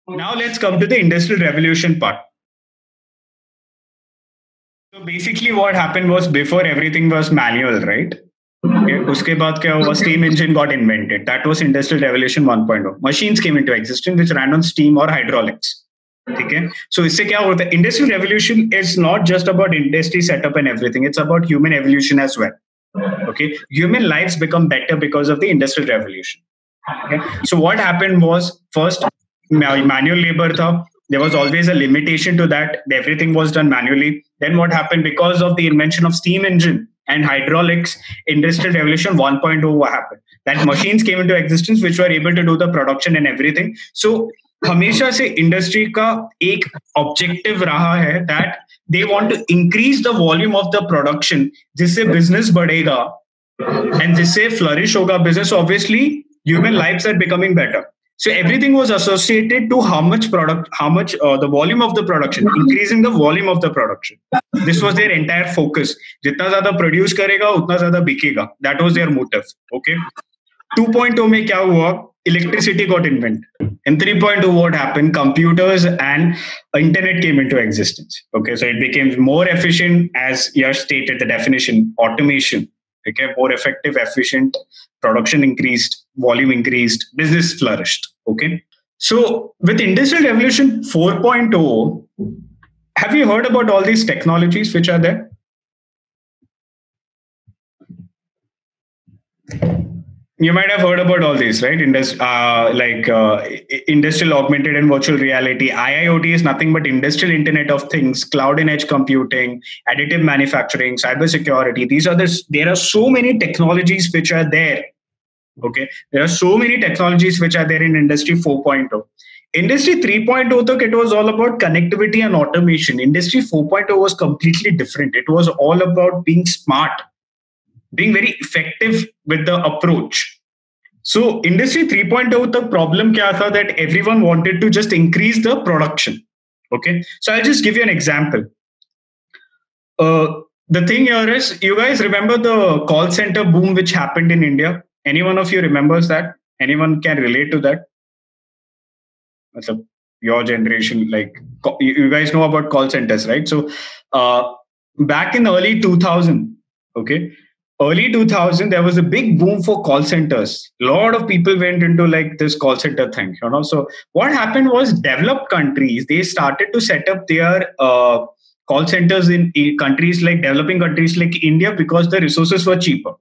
Now let's come to the industrial revolution part. So basically what happened was before everything was manual, right? Okay. उसके बाद क्या हुआ? Steam engine got invented. That was Industrial Revolution 1.0. Machines came into existence which ran on steam or hydraulics. ठीक है. So इससे क्या होता है? Industrial Revolution is not just about industry setup and everything. It's about human evolution as well. Okay. Human lives become better because of the Industrial Revolution. Okay. So what happened was first manual labor tha. There was always a limitation to that. Everything was done manually. Then what happened because of the invention of steam engine and hydraulics, Industrial Revolution 1.0 happened. That machines came into existence which were able to do the production and everything. So हमेशा से industry का एक objective रहा है that they want to increase the volume of the production जिससे business बढ़ेगा and जिससे flourish होगा business obviously human lives are becoming better. So everything was associated to how much the volume of the production, increasing the volume of the production. This was their entire focus. जितना ज़्यादा produce करेगा, उतना ज़्यादा बिकेगा. That was their motive. Okay. 2.0 में क्या हुआ? Electricity got invented. In 3.0, what happened? Computers and internet came into existence. Okay, so it became more efficient, as Yash stated the definition, automation. Okay, more effective, efficient, production increased, volume increased, business flourished. Okay, so with Industrial Revolution 4.0, have you heard about all these technologies which are there? You might have heard about all these, right? Industrial augmented and virtual reality. IIoT is nothing but industrial Internet of Things, cloud and edge computing, additive manufacturing, cybersecurity. There are so many technologies which are there. Okay, there are so many technologies which are there in Industry 4.0. Industry 3.0, it was all about connectivity and automation. Industry 4.0 was completely different. It was all about being smart, being very effective with the approach. So Industry 3.0, the problem kya tha that everyone wanted to just increase the production. Okay, so I'll just give you an example. The thing here is, you guys remember the call center boom which happened in India? Any one of you remembers that? Anyone can relate to that? Your generation, like you guys know about call centers, right? So back in early 2000, okay, early 2000, there was a big boom for call centers. A lot of people went into like this call center thing, you know. So what happened was developed countries, they started to set up their call centers in countries like developing countries like India because the resources were cheaper.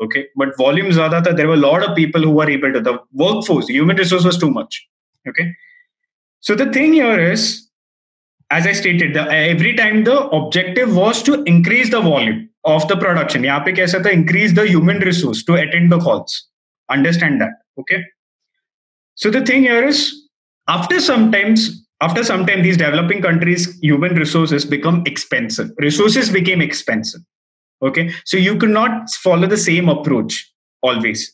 Okay, but volume zyada tha. There were a lot of people who were able to, the workforce, the human resource was too much. Okay, so the thing here is, as I stated, every time the objective was to increase the volume of the production. यहाँ पे कैसा था? Increase the human resource to attend the calls. Understand that? Okay. So the thing here is, after some time, these developing countries' human resources become expensive. Resources became expensive. Okay, so you could not follow the same approach always.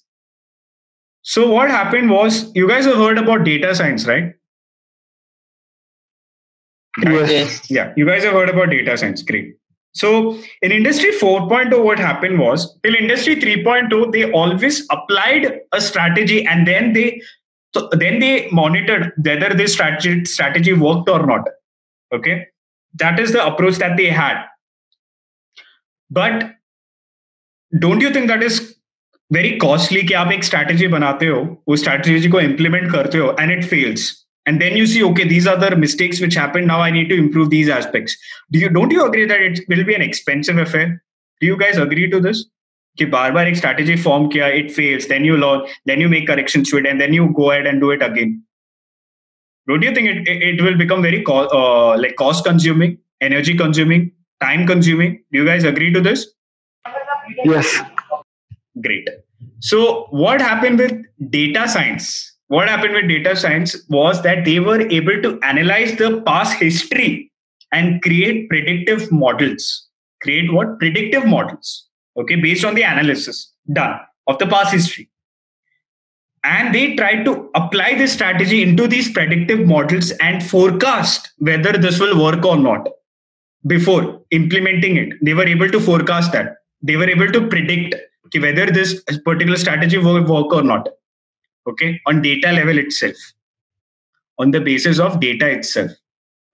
So what happened was, you guys have heard about data science, right? Yes. Yeah, you guys have heard about data science. Great. So in Industry 4.0, what happened was, till Industry 3.0, they always applied a strategy and then they monitored whether this strategy worked or not. Okay, that is the approach that they had. But don't you think that is very costly कि आप एक strategy बनाते हो, वो strategy को implement करते हो and it fails. And then you see, okay, these are the mistakes which happened. Now I need to improve these aspects. Don't you agree that it will be an expensive affair? Do you guys agree to this? कि बार-बार एक strategy form किया, it fails, then you learn, then you make corrections to it, and then you go ahead and do it again. Don't you think it will become very cost consuming, energy consuming, time consuming? Do you guys agree to this? Yes. Great. So what happened with data science? What happened with data science was that they were able to analyze the past history and create predictive models. Create what? Predictive models. Okay, based on the analysis done of the past history. And they tried to apply this strategy into these predictive models and forecast whether this will work or not. Before implementing it, they were able to forecast that. They were able to predict whether this particular strategy will work or not. Okay, on data level itself. on the basis of data itself.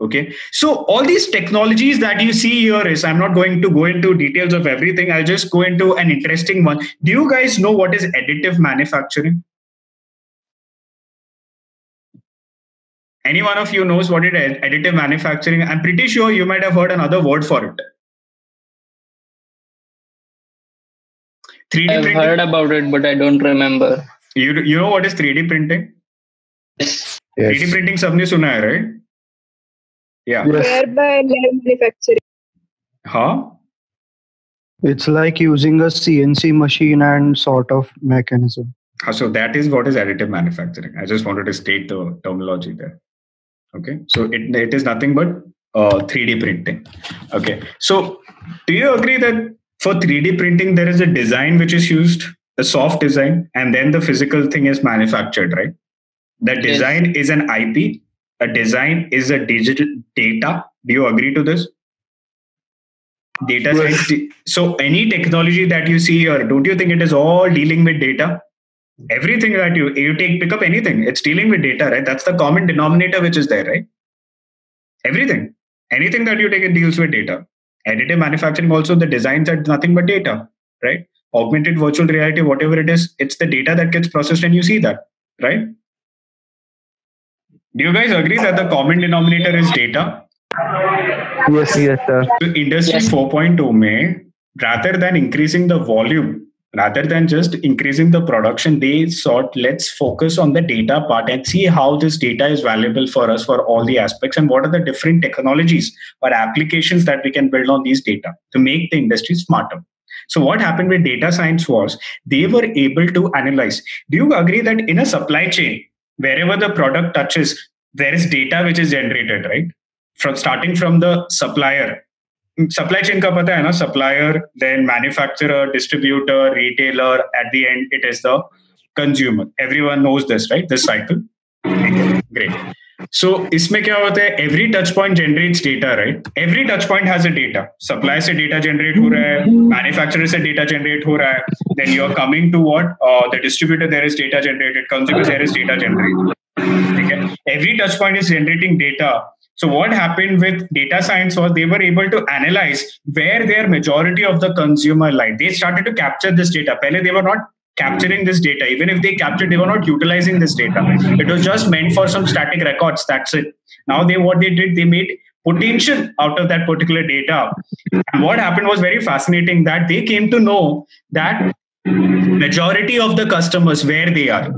Okay, so all these technologies that you see here is, I'm not going to go into details of everything. I'll just go into an interesting one. Do you guys know what is additive manufacturing? Any one of you knows what it is, additive manufacturing? I'm pretty sure you might have heard another word for it. 3D I've printing? Heard about it, but I don't remember. You know what is 3D printing? Yes. 3D printing sabne suna hai, right? Yeah. Yes. Whereby manufacturing. Huh? It's like using a CNC machine and sort of mechanism. So that is what is additive manufacturing. I just wanted to state the terminology there. Okay. So it is nothing but 3D printing. Okay. So do you agree that for 3D printing, there is a design which is used, a soft design, and then the physical thing is manufactured, right? The design is an IP. A design is a digital data. Do you agree to this? Data science. So any technology that you see here, don't you think it is all dealing with data? Everything that you pick up anything, it's dealing with data, right? That's the common denominator which is there, right? Everything. Anything that you take, it deals with data. Additive manufacturing also, the designs are nothing but data, right? Augmented virtual reality, whatever it is, it's the data that gets processed and you see that, right? Do you guys agree that the common denominator is data? Yes, sir. So Industry 4.0 may, rather than increasing the volume, rather than just increasing the production, they thought, let's focus on the data part and see how this data is valuable for us for all the aspects and what are the different technologies or applications that we can build on these data to make the industry smarter. So what happened with data science was they were able to analyze. Do you agree that in a supply chain, wherever the product touches, there is data which is generated, right? Starting from the supplier. Supply chain ka pata hai na, supplier, then manufacturer, distributor, retailer, at the end it is the consumer. Everyone knows this, right? This cycle. Great. So isme kya hota hai? Every touch point generates data, right? Every touch point has a data. Supplier se data generate ho raha hai, manufacturer se data generate ho raha hai. Then you are coming to what? The distributor, there is data generated. Consumer, there is data generated. Okay? Every touch point is generating data. So what happened with data science was they were able to analyze where their majority of the consumer lied. They started to capture this data. Pehle they were not capturing this data. Even if they captured, they were not utilizing this data. It was just meant for some static records. That's it. Now what they did, they made potential out of that particular data. And what happened was very fascinating that they came to know that majority of the customers, where they are.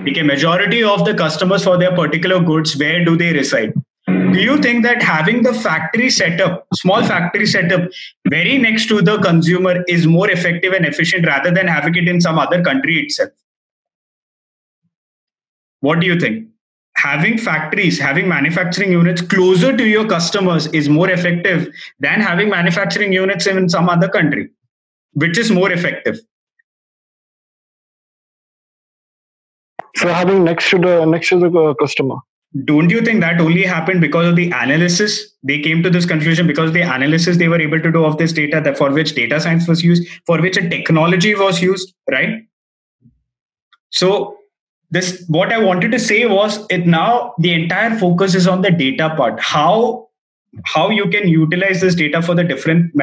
Okay, majority of the customers for their particular goods, where do they reside? Do you think that having the factory setup, small factory setup, very next to the consumer is more effective and efficient rather than having it in some other country itself? What do you think? Having factories, having manufacturing units closer to your customers is more effective than having manufacturing units in some other country. Which is more effective? So having next to the customer. Don't you think that only happened because of the analysis? They came to this conclusion because the analysis they were able to do of this data, that for which data science was used, for which a technology was used, right? So this, what I wanted to say was, it now the entire focus is on the data part. How you can utilize this data for the different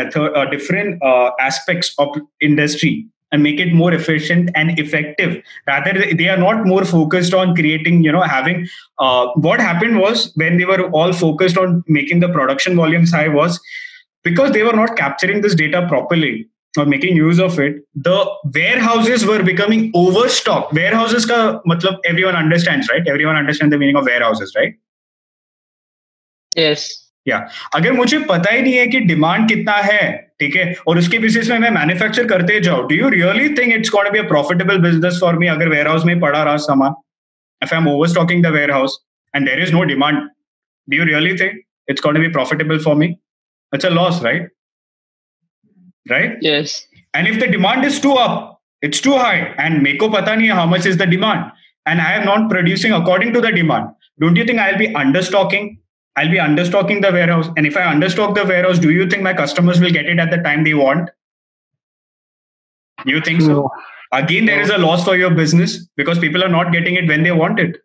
different aspects of industry and make it more efficient and effective. Rather, they are not more focused on creating, having, what happened was when they were all focused on making the production volumes high was because they were not capturing this data properly or making use of it. The warehouses were becoming overstocked. Warehouses ka matlab everyone understands, right? Everyone understands the meaning of warehouses, right? Yes. अगर मुझे पता ही नहीं है कि demand कितना है, ठीक है, और उसके बेसिस में मैं मैन्युफैक्चर करते जाऊं, do you really think it's gonna be a profitable business for me? अगर वेयर हाउस में पड़ा रहा सामान, if I am overstocking the warehouse and there is no demand, do you really think it's gonna be profitable for me? It's a loss, right? Yes. And if the demand is too up, it's too high, and मेरे को पता नहीं है how much is the demand, and I am not producing according to the demand, don't you think I'll be understocking? I'll be understocking the warehouse. And if I understock the warehouse, do you think my customers will get it at the time they want? You think so? Again, there is a loss for your business because people are not getting it when they want it.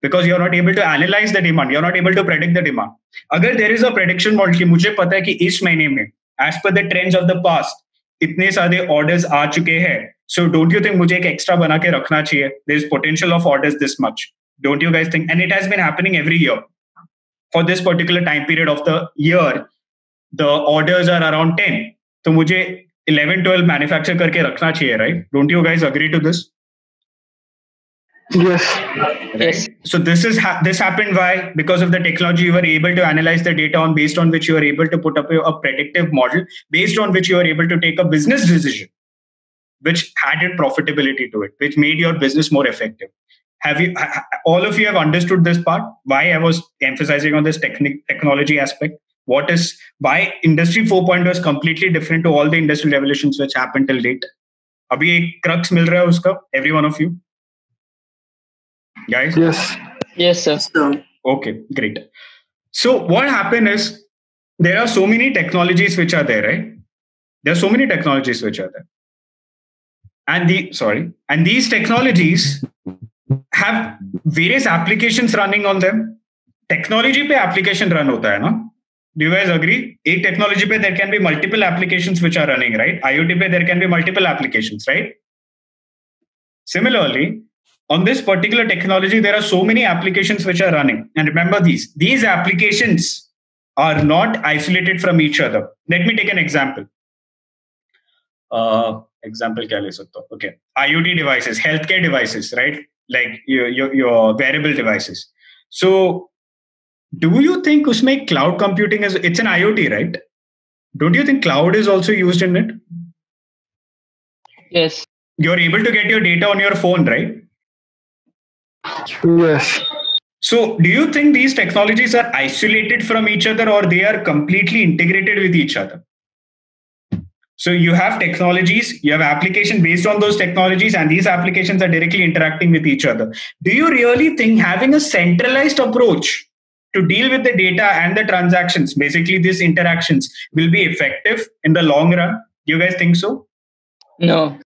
because you're not able to analyze the demand, you're not able to predict the demand. अगर there is a prediction model कि मुझे पता है कि इस महीने में as per the trends of the past इतने सारे orders आ चुके हैं, so don't you think मुझे एक extra बना के रखना चाहिए? There is potential of orders this much. Don't you guys think? And it has been happening every year. For this particular time period of the year, the orders are around 10. तो मुझे 11-12 manufacture करके रखना चाहिए, right? Don't you guys agree to this? Yes. Yes. So this happened why? Because of the technology, you were able to analyze the data on based on which you were able to put up a predictive model based on which you were able to take a business decision, which added profitability to it, which made your business more effective. Have you all of you have understood this part? Why I was emphasizing on this technology aspect? Why Industry 4.0 is completely different to all the industrial revolutions which happened till date? अभी एक crux मिल रहा है उसका, every one of you. Guys? Yes. Yes, sir. Okay, great. So what happened is there are so many technologies which are there, right? There are so many technologies which are there. And these technologies have various applications running on them. Technology पे application run होता है ना? Do you guys agree? एक technology पे there can be multiple applications which are running, right? IoT पे there can be multiple applications, right? Similarly, on this particular technology, there are so many applications which are running. And remember these applications are not isolated from each other. Let me take an example. Example क्या ले सकता हूँ? Okay, IoT devices, healthcare devices, right? Like your wearable devices. So, do you think उसमें cloud computing it's an IoT, right? Don't you think cloud is also used in it? Yes. You're able to get your data on your phone, right? Yes. So, do you think these technologies are isolated from each other or they are completely integrated with each other? So, you have technologies, you have application based on those technologies, and these applications are directly interacting with each other. Do you really think having a centralized approach to deal with the data and the transactions, basically these interactions, will be effective in the long run? Do you guys think so? No.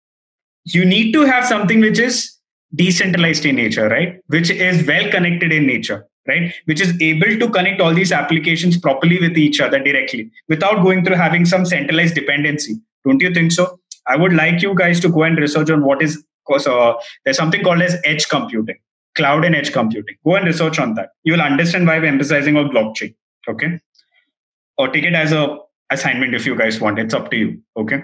You need to have something which is decentralized in nature, right? Which is well connected in nature, right? Which is able to connect all these applications properly with each other directly without going through having some centralized dependency. Don't you think so? I would like you guys to go and research on what is, because there's something called as edge computing, cloud and edge computing. Go and research on that. You will understand why we're emphasizing on blockchain, okay? Or take it as a assignment if you guys want. It's up to you, okay?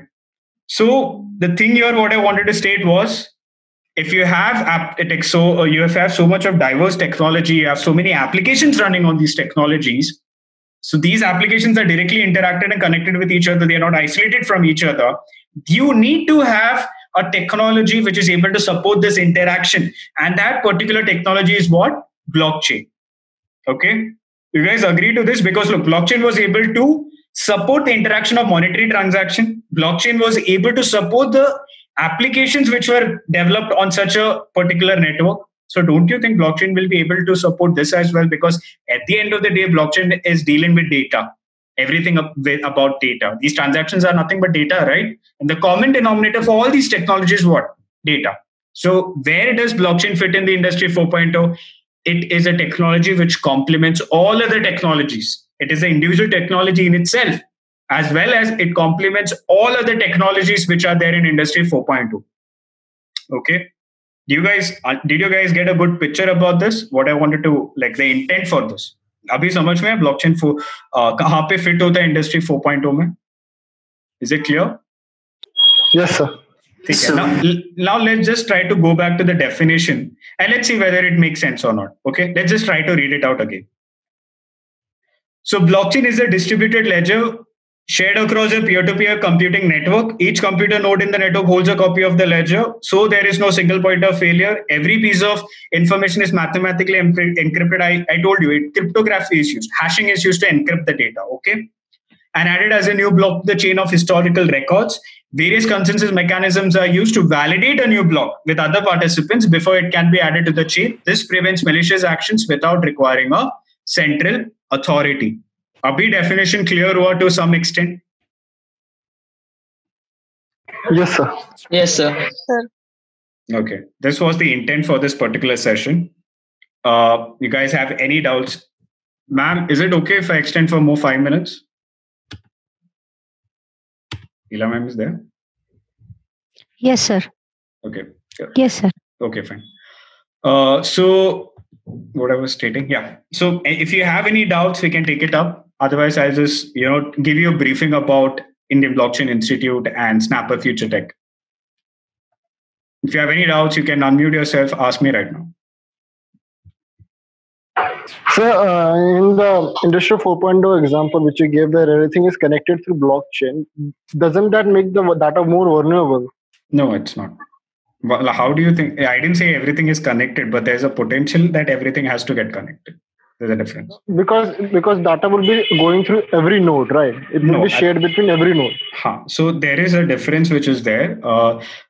So the thing here, what I wanted to state was, if you have you have so much of diverse technology, you have so many applications running on these technologies. So these applications are directly interacted and connected with each other. They are not isolated from each other. You need to have a technology which is able to support this interaction. And that particular technology is what? Blockchain. Okay. You guys agree to this? Because look, blockchain was able to support the interaction of monetary transaction. Blockchain was able to support the applications which were developed on such a particular network. So don't you think blockchain will be able to support this as well? Because at the end of the day, blockchain is dealing with data, everything about data. These transactions are nothing but data, right? And the common denominator for all these technologies is what? Data. So where does blockchain fit in the Industry 4.0? It is a technology which complements all other technologies. It is an individual technology in itself, as well as it complements all other technologies which are there in Industry 4.2. Okay. Did you guys get a good picture about this? What I wanted to, like, the intent for this? अभी समझ में blockchain कहाँ पे fit होता है Industry 4.0 में? Is it clear? Yes, sir. Now let's just try to go back to the definition and let's see whether it makes sense or not. Okay, let's just try to read it out again. So blockchain is a distributed ledger shared across a peer-to-peer computing network. Each computer node in the network holds a copy of the ledger, so there is no single point of failure. Every piece of information is mathematically encrypted. I told you, cryptography is used. Hashing is used to encrypt the data, okay? And added as a new block to the chain of historical records. Various consensus mechanisms are used to validate a new block with other participants before it can be added to the chain. This prevents malicious actions without requiring a central authority. Abhi definition clear हुआ to some extent? Yes, sir. Yes, sir. Sir. Okay. This was the intent for this particular session. You guys have any doubts? Ma'am, is it okay if I extend for more 5 minutes? Ila ma'am is there? Yes, sir. Okay. Yes, sir. Okay, fine. So what I was stating, yeah. So if you have any doubts, we can take it up. Otherwise, I'll just give you a briefing about Indian Blockchain Institute and Snapper Future Tech. If you have any doubts, you can unmute yourself. Ask me right now. So, in the Industry 4.0 example which you gave, that everything is connected through blockchain, doesn't that make the data more vulnerable? No, it's not. Well, how do you think? I didn't say everything is connected, but there's a potential that everything has to get connected. There's a difference. Because data will be going through every node, right? It will be shared between every node. So there is a difference which is there.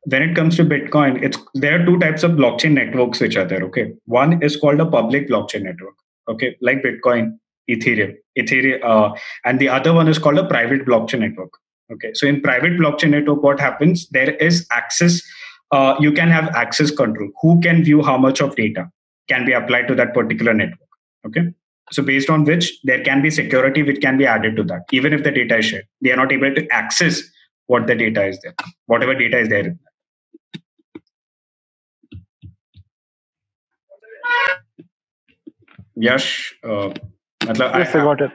When it comes to Bitcoin, there are two types of blockchain networks which are there. Okay, one is called a public blockchain network. Okay, like Bitcoin, Ethereum, and the other one is called a private blockchain network. Okay, so in private blockchain network, what happens? There is access. You can have access control. Who can view how much of data can be applied to that particular network? Okay. So based on which there can be security which can be added to that. Even if the data is shared, they are not able to access what the data is there, whatever data is there. Yash, yes, I got it.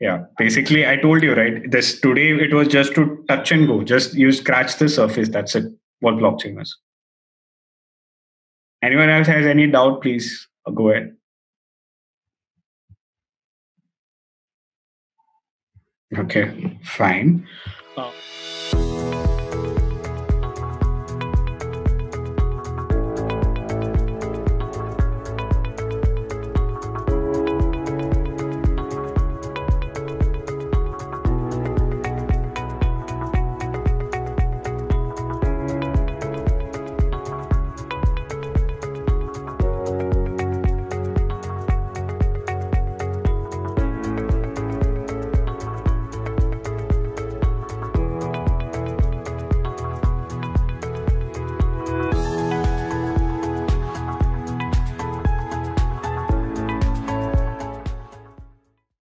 Yeah, basically I told you, right? This today it was just to touch and go. Just you scratch the surface. That's it. What blockchain is. Anyone else has any doubt? Please go ahead. Okay, fine.